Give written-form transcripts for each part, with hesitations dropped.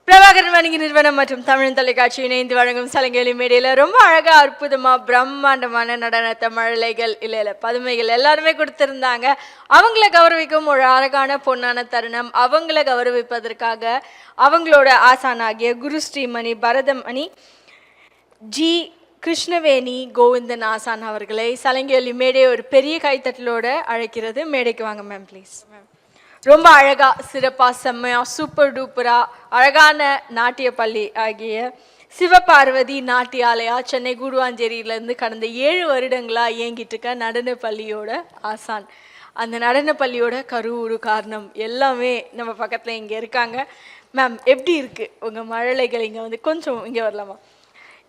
பிரபாகரன் வணிக நிறுவனம் மற்றும் தமிழ் தொலைக்காட்சி இணைந்து வழங்கும் சலங்கேலி மேடையில் ரொம்ப அழகா அற்புதமா பிரம்மாண்டமான நடனத்தை மழலைகள் இல்லை பதுமைகள் எல்லாருமே கொடுத்திருந்தாங்க. அவங்கள கௌரவிக்கும் ஒரு அழகான பொன்னான தருணம். அவங்கள கௌரவிப்பதற்காக அவங்களோட ஆசானாகிய குரு ஸ்ரீமணி பரதமணி ஜி கிருஷ்ணவேணி கோவிந்தன் ஆசான் அவர்களை சலங்கேலி மேடை ஒரு பெரிய கைத்தட்டலோடு அழைக்கிறது. மேடைக்கு வாங்க மேம் ப்ளீஸ். ரொம்ப அழகா சிறப்பா செம்மையா சூப்பர் டூப்பரா அழகான நாட்டிய பள்ளி ஆகிய சிவபார்வதி நாட்டியாலயா சென்னை கூடுவாஞ்சேரியிலேருந்து கடந்த 7 வருடங்களா இயங்கிட்டு இருக்க நடன பள்ளியோட ஆசான். அந்த நடன பள்ளியோட கருவுரு காரணம் எல்லாமே நம்ம பக்கத்தில் இங்கே இருக்காங்க. மேம் எப்படி இருக்கு உங்கள் மழலைகள் இங்கே வந்து கொஞ்சம் இங்கே வரலாமா?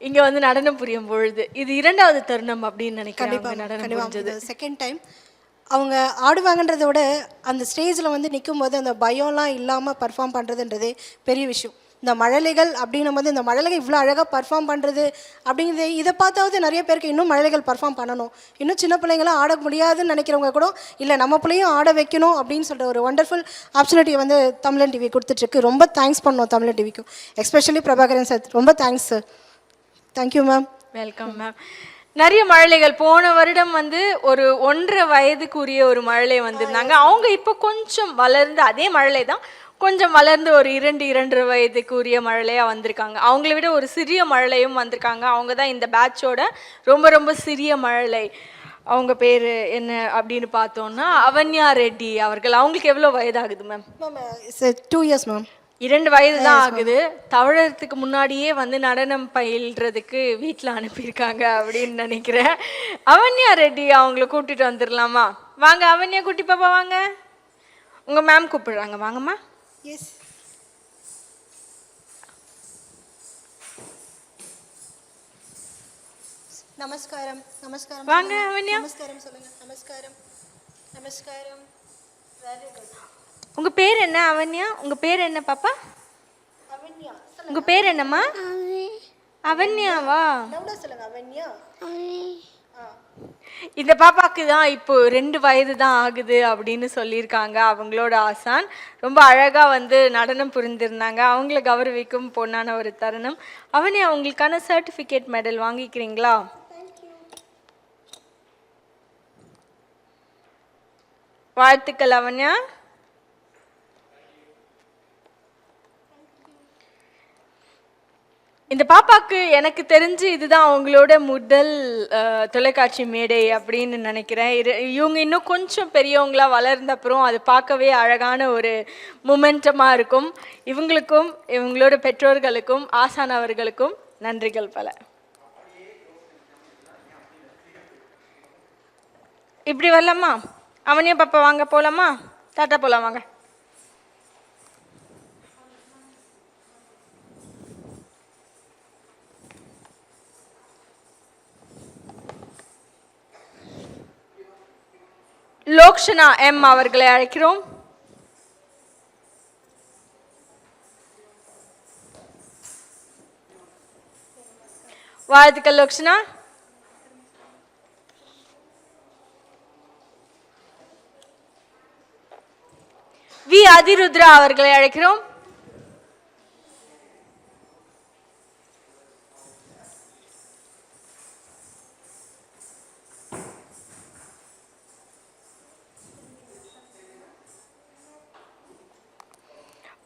இங்கே வந்து நடனம் புரியும் பொழுது இது 2வது தருணம் அப்படின்னு நினைக்கிறேன். நடனம் புரிஞ்சது செகண்ட் டைம். அவங்க ஆடுவாங்கன்றத விட அந்த ஸ்டேஜில் வந்து நிற்கும் போது அந்த பயம்லாம் இல்லாமல் பர்ஃபார்ம் பண்ணுறதுன்றதே பெரிய விஷயம். இந்த மழலைகள் அப்படின்னும் போது இந்த மழலைகள் இவ்வளோ அழகாக பர்ஃபார்ம் பண்ணுறது அப்படிங்கிறது இதை பார்த்தாவது நிறைய பேருக்கு இன்னும் மழலைகள் பர்ஃபார்ம் பண்ணணும். இன்னும் சின்ன பிள்ளைங்களாம் ஆட முடியாதுன்னு நினைக்கிறவங்க கூட இல்லை நம்ம பிள்ளையும் ஆட வைக்கணும் அப்படின்னு சொல்கிற ஒரு ஒண்டர்ஃபுல் ஆப்பர்ச்சுனிட்டி வந்து தமிழன் டிவி கொடுத்துட்ருக்கு. ரொம்ப தேங்க்ஸ் பண்ணோம் தமிழன் டிவிக்கும், எஸ்பெஷலி பிரபாகரன் சார். ரொம்ப thanks sir. Thank you ma'am. Welcome ma'am. நிறைய மழலைகள் போன வருடம் வந்து ஒரு 1.5 வயதுக்குரிய ஒரு மழலை வந்திருந்தாங்க. அவங்க இப்போ கொஞ்சம் வளர்ந்து அதே மழலை தான் கொஞ்சம் வளர்ந்து ஒரு 2-2.5 வயதுக்குரிய மழலையாக வந்திருக்காங்க. அவங்கள விட ஒரு சிறிய மழலையும் வந்திருக்காங்க. அவங்க தான் இந்த பேட்சோட ரொம்ப ரொம்ப சிறிய மழலை. அவங்க பேர் என்ன அப்படின்னு பார்த்தோன்னா அவன்யா ரெட்டி அவர்கள். அவங்களுக்கு எவ்வளோ வயதாகுது மேம்? Ma'am 2 years ma'am. 2 வயது தான் ஆகுது. தவழறதுக்கு முன்னாடியே வந்து நடனம் பயில்றதுக்கு வீட்டில் அனுப்பியிருக்காங்க அப்படின்னு நினைக்கிறேன். அவன்யா ரெட்டி அவங்கள கூட்டிட்டு வந்துடலாமா? வாங்க அவன்யா குட்டி பாப்பா வாங்க. உங்கள் மேம் கூப்பிடுறாங்க, வாங்கம்மா. எஸ். நமஸ்காரம். நமஸ்காரம் வாங்க அவன்யா. நமஸ்காரம் சொல்லுங்க. நமஸ்காரம். நமஸ்காரம். Very good. உங்கள் பேர் என்ன அவன்யா? உங்கள் பேர் என்ன பாப்பா? அவன்யா. உங்கள் பேர் என்னம்மா? அவன்யாவா? சொல்லுங்க. அவன்யா. இந்த பாப்பாக்கு தான் இப்போ 2 வயது தான் ஆகுது அப்படின்னு சொல்லியிருக்காங்க அவங்களோட ஆசான். ரொம்ப அழகாக வந்து நடனம் புரிந்திருந்தாங்க. அவங்கள கௌரவிக்கும் பொண்ணான ஒரு தருணம். அவனே அவங்களுக்கான சர்டிஃபிகேட் மெடல் வாங்கிக்கிறீங்களா? வாழ்த்துக்கள் அவன்யா. இந்த பாப்பாக்கு எனக்கு தெரிஞ்சு இதுதான் அவங்களோட முதல் தொலைக்காட்சி மேடை அப்படின்னு நினைக்கிறேன். இவங்க இன்னும் கொஞ்சம் பெரியவங்களா வளர்ந்த அப்புறம் அது பார்க்கவே அழகான ஒரு மொமெண்டமாக இருக்கும். இவங்களுக்கும் இவங்களோட பெற்றோர்களுக்கும் ஆசான் அவர்களுக்கும் நன்றிகள் பல. இப்படி வரலாமா? அவனே பாப்பா வாங்க போகலாமா? டாட்டா போகலாம் வாங்க. லோக்ஷனா எம் அவர்களை அழைக்கிறோம். வாழ்த்துக்கள் லோக்ஷனா. வி அதிருத்ரா அவர்களை அழைக்கிறோம்.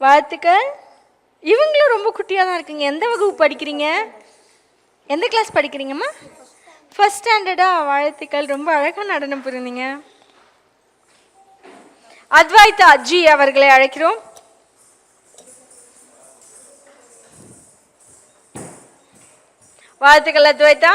வாழ்த்துக்கள். இவங்களும் ரொம்ப குட்டியாக தான் இருக்குங்க. எந்த வகுப்பு படிக்கிறீங்க? எந்த கிளாஸ் படிக்கிறீங்கம்மா? ஃபர்ஸ்ட் ஸ்டாண்டர்டா? வாழ்த்துக்கள். ரொம்ப அழகாக நடனம் புரிந்தீங்க. அத்வைதா ஜி அவர்களை அழைக்கிறோம். வாழ்த்துக்கள் அத்வைதா.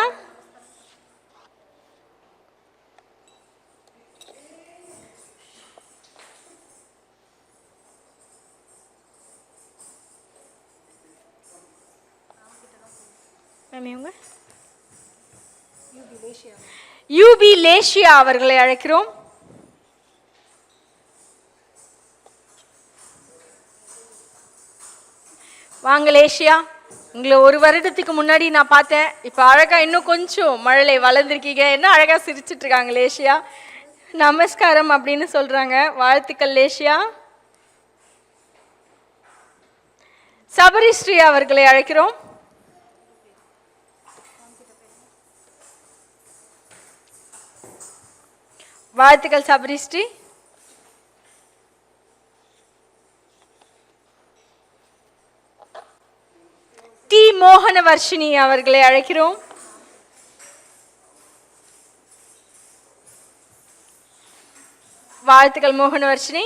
யூபி லேஷியா அவர்களை அழைக்கிறோம். வாங்க லேஷியா. உங்களை 1 வருடத்துக்கு முன்னாடி நான் பார்த்தேன். இப்போ அழகா இன்னும் கொஞ்சம் மழலை வளர்ந்துருக்கீங்க. என்ன அழகா சிரிச்சிட்டு இருக்காங்க லேஷியா. நமஸ்காரம் அப்படின்னு சொல்றாங்க. வாழ்த்துக்கள் லேஷியா. சபரிஸ்ரீ அவர்களை அழைக்கிறோம். வாழ்த்துக்கள் சபரிஸ்ரீ. டி மோகனவர்ஷினி அவர்களை அழைக்கிறோம். வாழ்த்துக்கள் மோகனவர்ஷினி.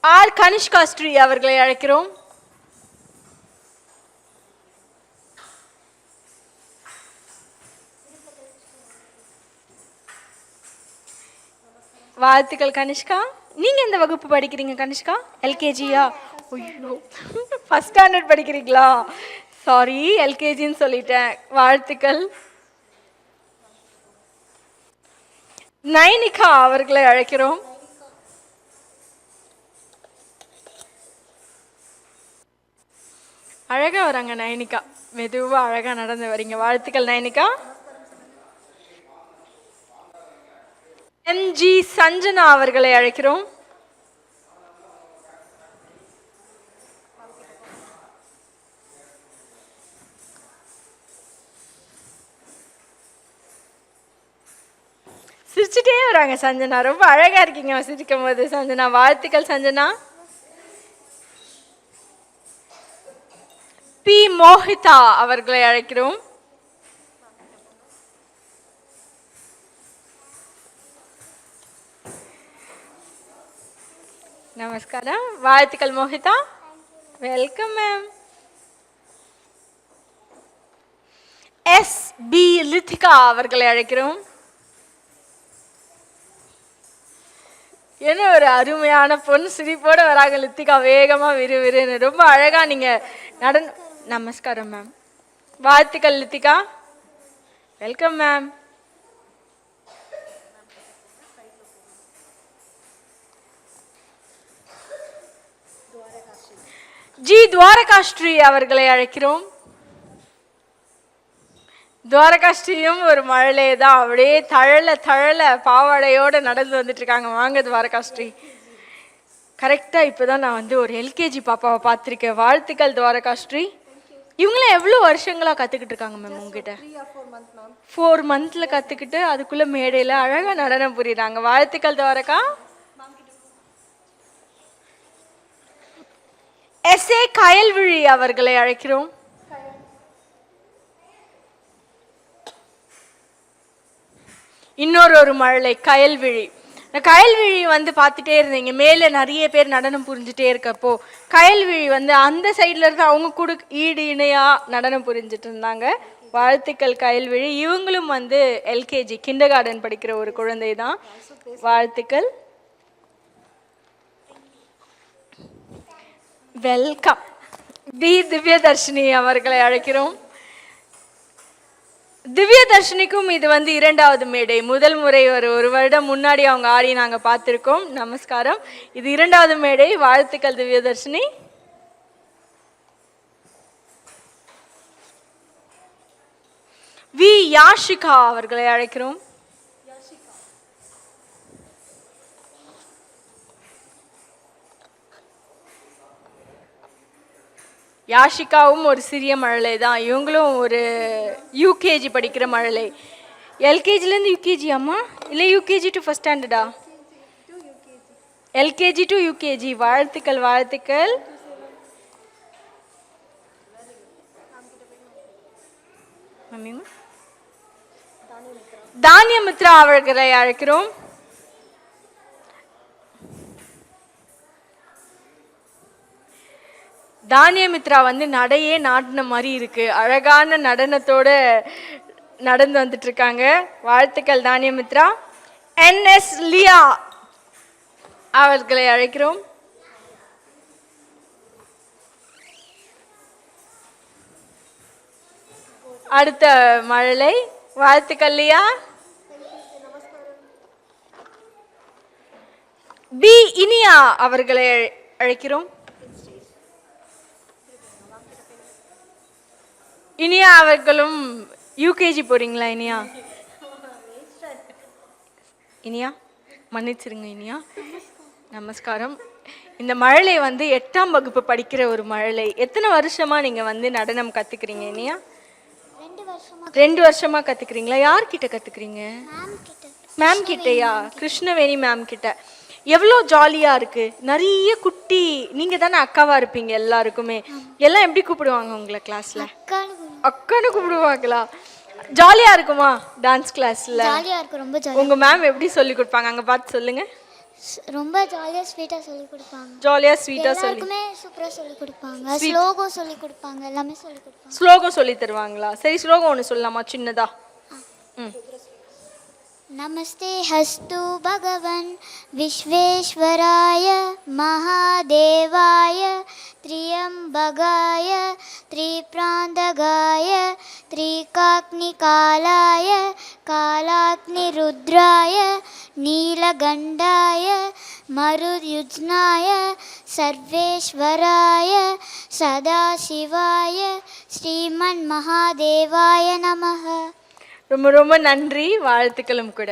ஆர் கனிஷ்கா ஸ்ரீ அவர்களை அழைக்கிறோம். வாழ்த்துக்கள் கனிஷ்கா. நீங்க எந்த வகுப்பு படிக்கிறீங்க கனிஷ்கா? எல்கேஜியா? ஐயோ, ஃபர்ஸ்ட் ஸ்டாண்டர்ட் படிக்கிறீங்களா? சாரி, எல்கேஜின்னு சொல்லிட்டேன். வாழ்த்துக்கள். நைனிகா அவர்களை அழைக்கிறோம். அழகா வராங்க நைனிகா, மெதுவா அழகா நடந்து வரீங்க. வாழ்த்துக்கள் நைனிகா. எம்ஜி சஞ்சனா அவர்களை அழைக்கிறோம். சிரிச்சுட்டே வராங்க சஞ்சனா, ரொம்ப அழகா இருக்கீங்க சிரிக்கும் போது சஞ்சனா. வாழ்த்துக்கள் சஞ்சனா. பி மோஹிதா அவர்களை அழைக்கிறோம். நமஸ்காரம். வாழ்த்துக்கள் Mohitha. Welcome ma'am. S P Lithika அவர்களை அழைக்கிறோம். என்ன ஒரு அருமையான பொன் சிரிப்போட வராங்க லித்திகா, வேகமா விறுவிறுன்னு. ரொம்ப அழகா நீங்க நமஸ்காரம் மேம். வாழ்த்துக்கள் Lithika. Welcome ma'am. G Dwarakasri அவர்களை அழைக்கிறோம். துவாரகாஸ்ரீயும் ஒரு மழலை தான், அப்படியே தழல தழல பாவாடையோட நடந்து வந்துட்டு இருக்காங்க. வாங்க துவாரகாஸ்ரீ. கரெக்டா இப்பதான் நான் வந்து ஒரு எல்கேஜி பாப்பாவை பார்த்துருக்கேன். வாழ்த்துக்கள் துவாரகாஸ்ரீ. இவங்களாம் எவ்வளோ வருஷங்களா கத்துக்கிட்டு இருக்காங்க மேம் உங்ககிட்ட? 4 மந்த்ல கத்துக்கிட்டு அதுக்குள்ள மேடையில அழகா நடனம் புரியுறாங்க. வாழ்த்துக்கள் துவாரகா. எஸ்.ஏ. கயல்விழி அவர்களை அழைக்கிறோம். இன்னொரு மழலை கயல்விழி. கயல்விழி வந்து பார்த்துட்டே இருந்தீங்க, மேலே நிறைய பேர் நடனம் புரிஞ்சுட்டே இருக்கப்போ கயல்விழி வந்து அந்த சைட்ல இருந்து அவங்க கூட ஈடு இணையா நடனம் புரிஞ்சுட்டு இருந்தாங்க. வாழ்த்துக்கள் கயல்விழி. இவங்களும் வந்து எல்கேஜி கிண்டர் கார்டன் படிக்கிற ஒரு குழந்தை தான். வாழ்த்துக்கள். வெல்கம். டி திவ்யதர்ஷினி அவர்களை அழைக்கிறோம். திவ்யதர்ஷினிக்கும் இது வந்து 2வது மேடை. முதல் முறை ஒரு வருடம் முன்னாடி அவங்க ஆடி நாங்க பார்த்திருக்கோம். நமஸ்காரம். இது 2வது மேடை. வாழ்த்துக்கள் திவ்யதர்ஷினி. வி யாஷிகா அவர்களை அழைக்கிறோம். யாஷிகாவும் ஒரு சிறிய மழலை தான். இவங்களும் ஒரு யூகேஜி படிக்கிற மழலை. எல்கேஜிலேருந்து யூகேஜி அம்மா, இல்லை யூகேஜி டு ஃபர்ஸ்ட் ஸ்டாண்டர்டா? LKG to UKG. வாழ்த்துக்கள் வாழ்த்துக்கள். தானியமித்ரா அவர்களை அழைக்கிறோம். தானியமித்ரா வந்து நடையே நாட்டின மாதிரி இருக்கு, அழகான நடனத்தோட நடந்து வந்துட்டு இருக்காங்க. வாழ்த்துக்கள் தானியமித்ரா. NS லியா அவர்களை அழைக்கிறோம். அடுத்த மழலை. வாழ்த்துக்கள் லியா. பி இனியா அவர்களை அழைக்கிறோம். இனியா அவர்களும் யூகேஜி போறீங்களா? இனியா இனியா மன்னிச்சிருங்க இனியா. நமஸ்காரம். இந்த மழலை வந்து 8ஆம் வகுப்பு படிக்கிற ஒரு மழலை. எத்தனை வருஷமா நீங்க வந்து நடனம் கத்துக்கிறீங்க இனியா? 2 வருஷமா கத்துக்கிறீங்களா? யார்கிட்ட கத்துக்கிறீங்க? மேம் கிட்டயா? கிருஷ்ணவேணி மேம் கிட்ட. எவ்வளோ ஜாலியா இருக்கு. நிறைய குட்டி, நீங்க தானே அக்காவா இருப்பீங்க எல்லாருக்குமே. எல்லாம் எப்படி கூப்பிடுவாங்க உங்களை கிளாஸ்ல? அக்கான்னு கூப்பிடுவாங்களா? ஜாலியா இருக்குமா டான்ஸ் கிளாஸ்ல? ஜாலியா இருக்கு, ரொம்ப ஜாலியா. உங்க மேம் எப்படி சொல்லி கொடுப்பாங்க? அங்க பார்த்து சொல்லுங்க. ரொம்ப ஜாலியா ஸ்வீட்டா சொல்லி கொடுப்பாங்க. ஜாலியா ஸ்வீட்டா சொல்லி எல்லாருக்குமே சூப்பரா சொல்லி கொடுப்பாங்க. ஸ்லோகம் சொல்லி கொடுப்பாங்க, எல்லாமே சொல்லி கொடுப்பாங்க. ஸ்லோகம் சொல்லி தருவாங்களா? சரி, ஸ்லோகம் ஒன்று சொல்லலாமா சின்னதா? नमस्ते हस्तु भगवन् विश्वेश्वराय महादेवाय त्र्यम्बगाय त्रिप्रान्तगाय त्रिकाग्निकालाय कालाग्निरुद्राय नीलगण्डाय मरुद्युज्नाय सर्वेश्वराय सदाशिवाय श्रीमन्महादेवाय नमः. ரொம்ப ரொம்ப நன்றி, வாழ்த்துக்களும் கூட.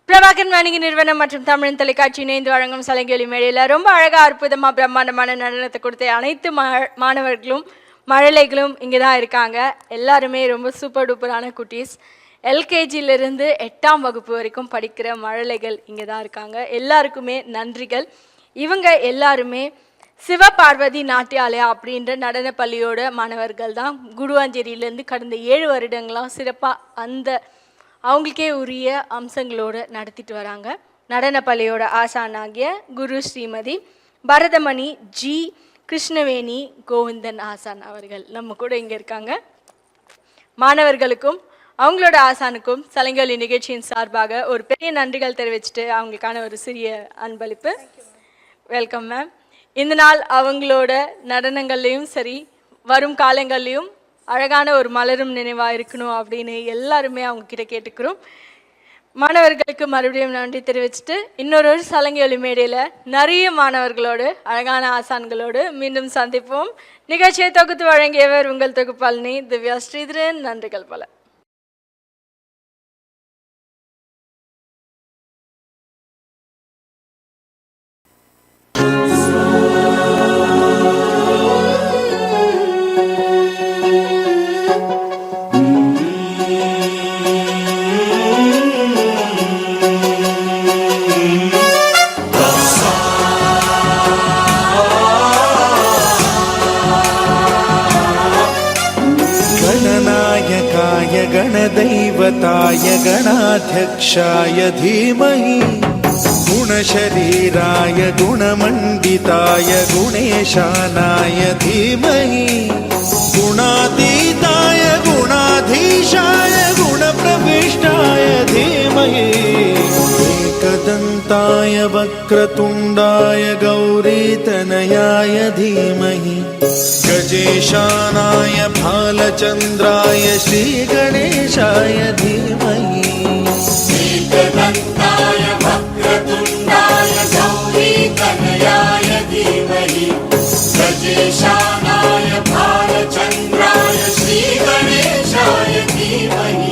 பிரபாகரன் வணிக நிறுவனம் மற்றும் தமிழ் தொலைக்காட்சி இணைந்து வழங்கும் சலங்கொலி மேடையில் ரொம்ப அழகா அற்புதமா பிரம்மாண்டமான நடனத்தை கொடுத்த அனைத்து மாணவர்களும் மழலைகளும் இங்கே தான் இருக்காங்க. எல்லாருமே ரொம்ப சூப்பர் டூப்பரான குட்டீஸ். எல்கேஜியிலிருந்து 8ஆம் வகுப்பு வரைக்கும் படிக்கிற மழலைகள் இங்கே தான் இருக்காங்க. எல்லாருக்குமே நன்றிகள். இவங்க எல்லாருமே சிவபார்வதி நாட்டியாலயா அப்படின்ற நடன பள்ளியோட மாணவர்கள் தான். குடுவாஞ்சேரியிலேருந்து கடந்த 7 வருடங்களாக சிறப்பாக அவங்களுக்கே உரிய அம்சங்களோடு நடத்திட்டு வராங்க. நடன பள்ளியோட ஆசானாகிய குரு ஸ்ரீமதி பரதமணி ஜி கிருஷ்ணவேணி கோவிந்தன் ஆசான் அவர்கள் நம்ம கூட இங்கே இருக்காங்க. மாணவர்களுக்கும் அவங்களோட ஆசானுக்கும் சலங்கொலி நிகழ்ச்சியின் சார்பாக ஒரு பெரிய நன்றிகள் தெரிவிச்சுட்டு அவங்களுக்கான ஒரு சிறிய அன்பளிப்பு. Welcome ma'am. இந்த நாள் அவங்களோட நடனங்கள்லையும் சரி, வரும் காலங்கள்லையும் அழகான ஒரு மலரும் நினைவாக இருக்கணும் அப்படின்னு எல்லாருமே அவங்க கிட்ட கேட்டுக்கிறோம். மாணவர்களுக்கு மறுபடியும் நன்றி தெரிவிச்சுட்டு இன்னொரு சலங்கொலி மேடையில் நிறைய மாணவர்களோடு அழகான ஆசான்களோடு மீண்டும் சந்திப்போம். நிகழ்ச்சியை தொகுத்து வழங்கியவர் உங்கள் தொகுப்பாளினி திவ்யா ஸ்ரீதரன். நன்றிகள் பல. गणदैवताय गणाध्यक्षाय धीमहि गुणशरीराय गुणमण्डिताय गुणेशानाय धीमहि गुणातीताय गुणाधीशाय गुणप्रविष्टाय धीमहि एकदन्ताय वक्रतुण्डाय गौरीतनयाय धीमहि गजेशानाय भालचन्द्राय श्रीगणेशाय धीमहि एकदन्ताय वक्रतुण्डाय गौरीतनयाय धीमहि गजेशानाय भालचन्द्राय श्रीगणेशाय धीमहि.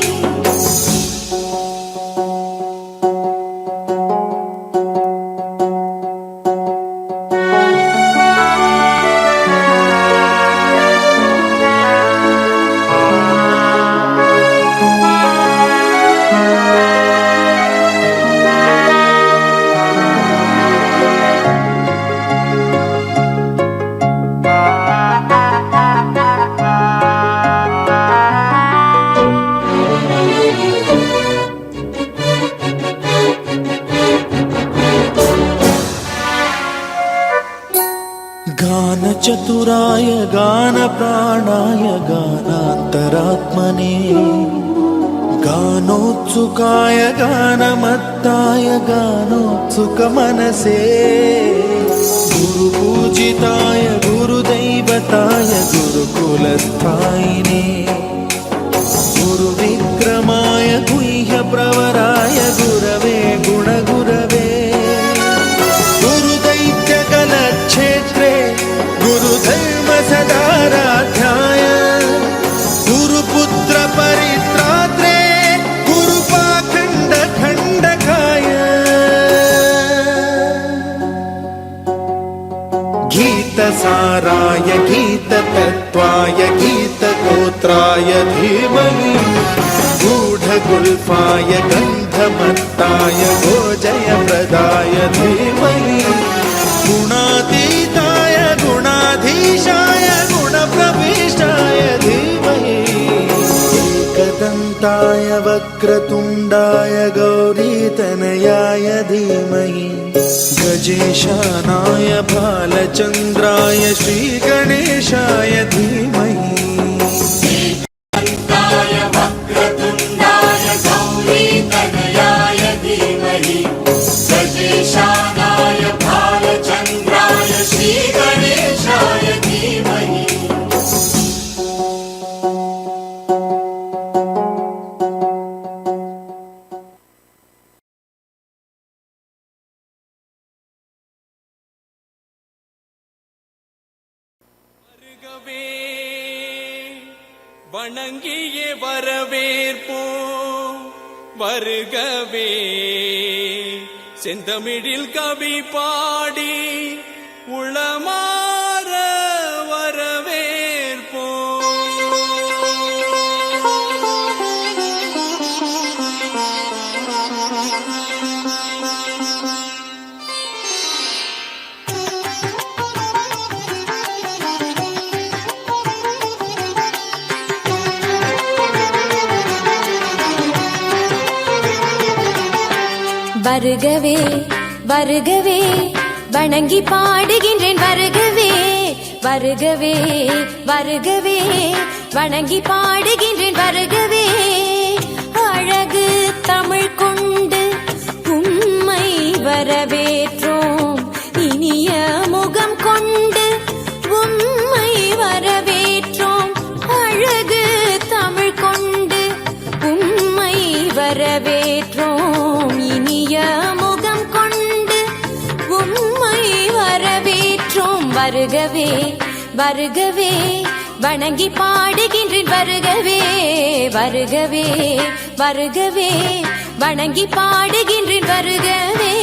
गानचतुराय गानप्राणाय गानान्तरात्मने गानोत्सुकाय गानमत्ताय गानोत्सुकमनसे गुरुपूजिताय गुरुदैवताय गुरुकुलस्थायिने गुरुविक्रमाय गुह्यप्रवराय गुरवे गुणगुरवे गुरुदैत्यकलक्षेत्रे गुरु गीतसाराय गीततत्त्वाय गीतगोत्राय धीमहि गूढगुल्फाय गन्धमत्ताय गोजयप्रदाय धीमहि गुणातीताय गुणाधीशाय गुणप्रविष्टाय धीमहि एकदन्ताय वक्रतुण्डाय गौरीतनयाय धीमहि गजेशानाय भालचन्द्राय श्रीगणेशाय धीमहि एकदन्ताय वक्रतुण्डाय गौरीतनयाय धीमहि गजेशानाय भालचन्द्राय श्रीगणेशाय धीमहि வணங்கியே வரவேற்போம் வருகவே செந்தமிழில் கவி பாடி உளமாற வரவேற்போம் வருகவே வருகவே வணங்கி பாடுகின்றேன் வருகவே வருகவே வருகவே வணங்கி பாடுகின்றேன் வருகவே அழகு தமிழ் கொண்டு உம்மை வரவேற்றோம் இனிய முகம் கொண்டு உம்மை வரவேற்றோம் அழகு தமிழ் கொண்டு உம்மை வரவேற்றோம் இனிய முகம் கொண்டு உம்மை வரவேற்றோம் வருகவே வருகவே வணங்கி பாடுகின்றேன் வருகவே வருகவே வருகவே வணங்கி பாடுகின்றேன் வருகவே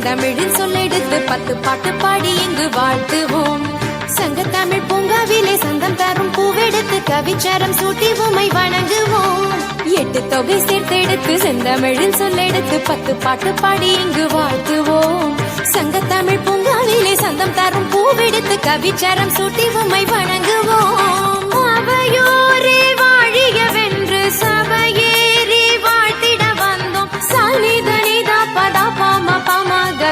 தமிழில் சொல்லெடுத்து 10 பாட்டு பாடி இங்கு வாழ்த்துவோம் சங்கத்தமிழ் பூங்காவிலே சந்தம் தரும் பூவெடுத்து கவிச்சாரம் சூட்டி உம்மை வணங்குவோம் 8 தொகை சேர்த்தெடுத்து செந்தமிழில் சொல்லெடுத்து 10 பாட்டு பாடி இங்கு வாழ்த்துவோம் சங்கத்தமிழ் பூங்காவிலே சந்தம் தரும் பூவெடுத்து கவிச்சாரம் சூட்டி உம்மை வணங்குவோம் அவையோரே வாழியவென்று சபையேறி வாழ்த்திட வந்தோம் சனிதனிதா பதா பாம பம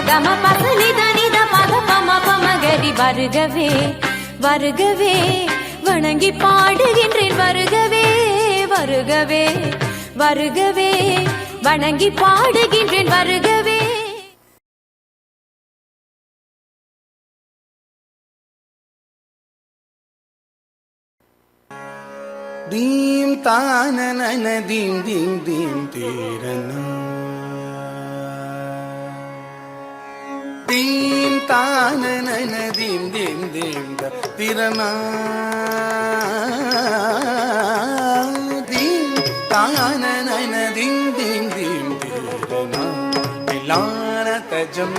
கம பசனிதனித பத பம பமகரி வருகவே வருகவே வணங்கி பாடுகின்றேன் வருகவே வருகவே வருகவே வணங்கி பாடுகின்றேன் வருகவே दीम तानन दीम दीम दीम तेरना दीम तानन दीम दीम दीम तिरना दीम तानन दीम दीम दीम तिरना मिलान तजम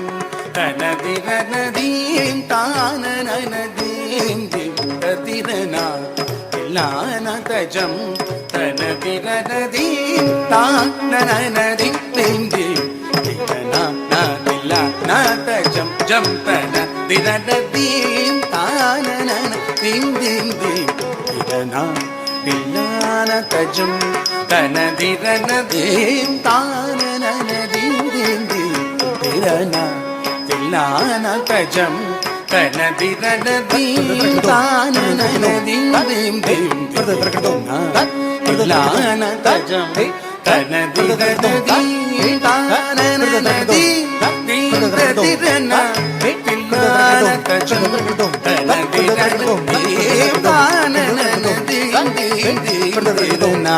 तन दिरन दीम तानन दीम दीम तिरना தில்லான தஜம் தனதிரனதீம் தானனதி திந்தி தில்லான தஜம் ஜம் தனதிரனதீம் தானனன திந்தி திரனா தில்லான தஜம் தனதிரனதீம் தானனதி திந்தி திரனா தில்லான தஜம் தனதிரனதீம் தானனதீம் தீம் தீம் தில்லான தஜம் தனதிரனதீம் தானனதீம் தீம் திரனா தில்லான தஜம் தனதிரனதீம் தானனதீம் தீம் தீம் திரனா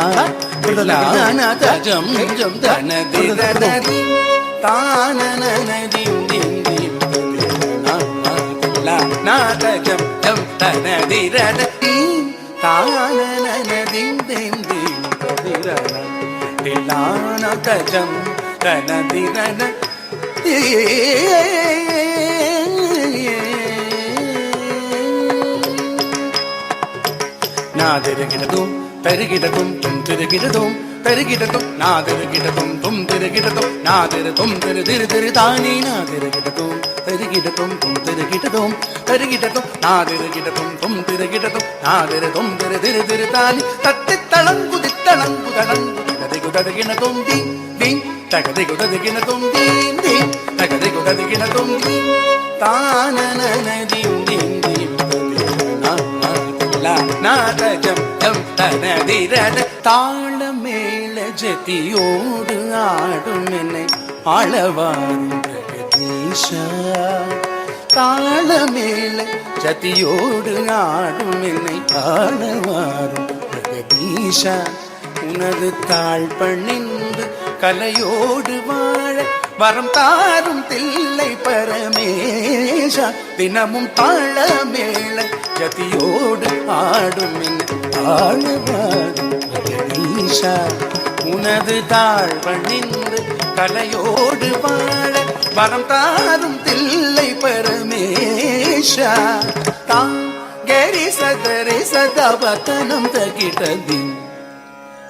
தில்லான தஜம் ஜம் தனதிரனதீம் தானனதீம் தீம் தீம் நாதஜம் ஜம் தனதிரனதீம் தானனதீம் தீம் தீம் திரனா தில்லான தஜம் தனதிரன நாதிருகிடதும் தருகிடதும் தும் திருகிடதும் தருகிடதும் நாதிருகிடதும் தும் திருகிடதும் நாதிரு தும் திரு திரு திரு தானே நாதிருகிடதும் தருகிடதும் தும் திருகிடதும் தருகிடதும் நாதிருகிடதும் தும் திருகிடதும் நாதிரு தும் திரு திரு திரு தானே தத்தி தளங்குதித்தளங்கு தளங்கு குதகினதும் தீ தீ தகதை குதகினதும் தீ தீ தகதை குதகினதும் தீ தானனதீம் தீம் தீம் நாதஜம் ஜம் தனதிரன தாளமேள ஜதியோடு ஆடும் என்னை ஆளவாரும் பிரகதீஷா தாளமேள ஜதியோடு ஆடும் என்னை ஆளவாரும் பிரகதீஷா உனது தாழ் பணிந்து கலையோடு வாழ வரம் தாரும் தில்லை பரமேஷா தினமும் தாளமேள ஜதியோடு ஆடும் ஆழ்வாஷா உனது தாழ் பணிந்து கலையோடு வாழ வரம் தாரும் தில்லை பரமேஷா தாம் கரி சதரி சதபத்தனம் தகிட்டதி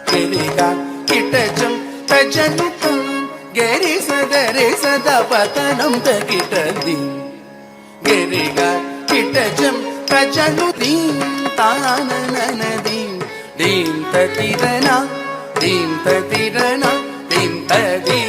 கெரிகா கிட்டஜம் தஜனுதம் கரி சதரி சதபத்தனம் தகிட்டதி கெரிகா கிட்டஜம் தஜனுதீம் தானனதீம் தீம் ததிரனா தீம் ததிரனா தீம் ததி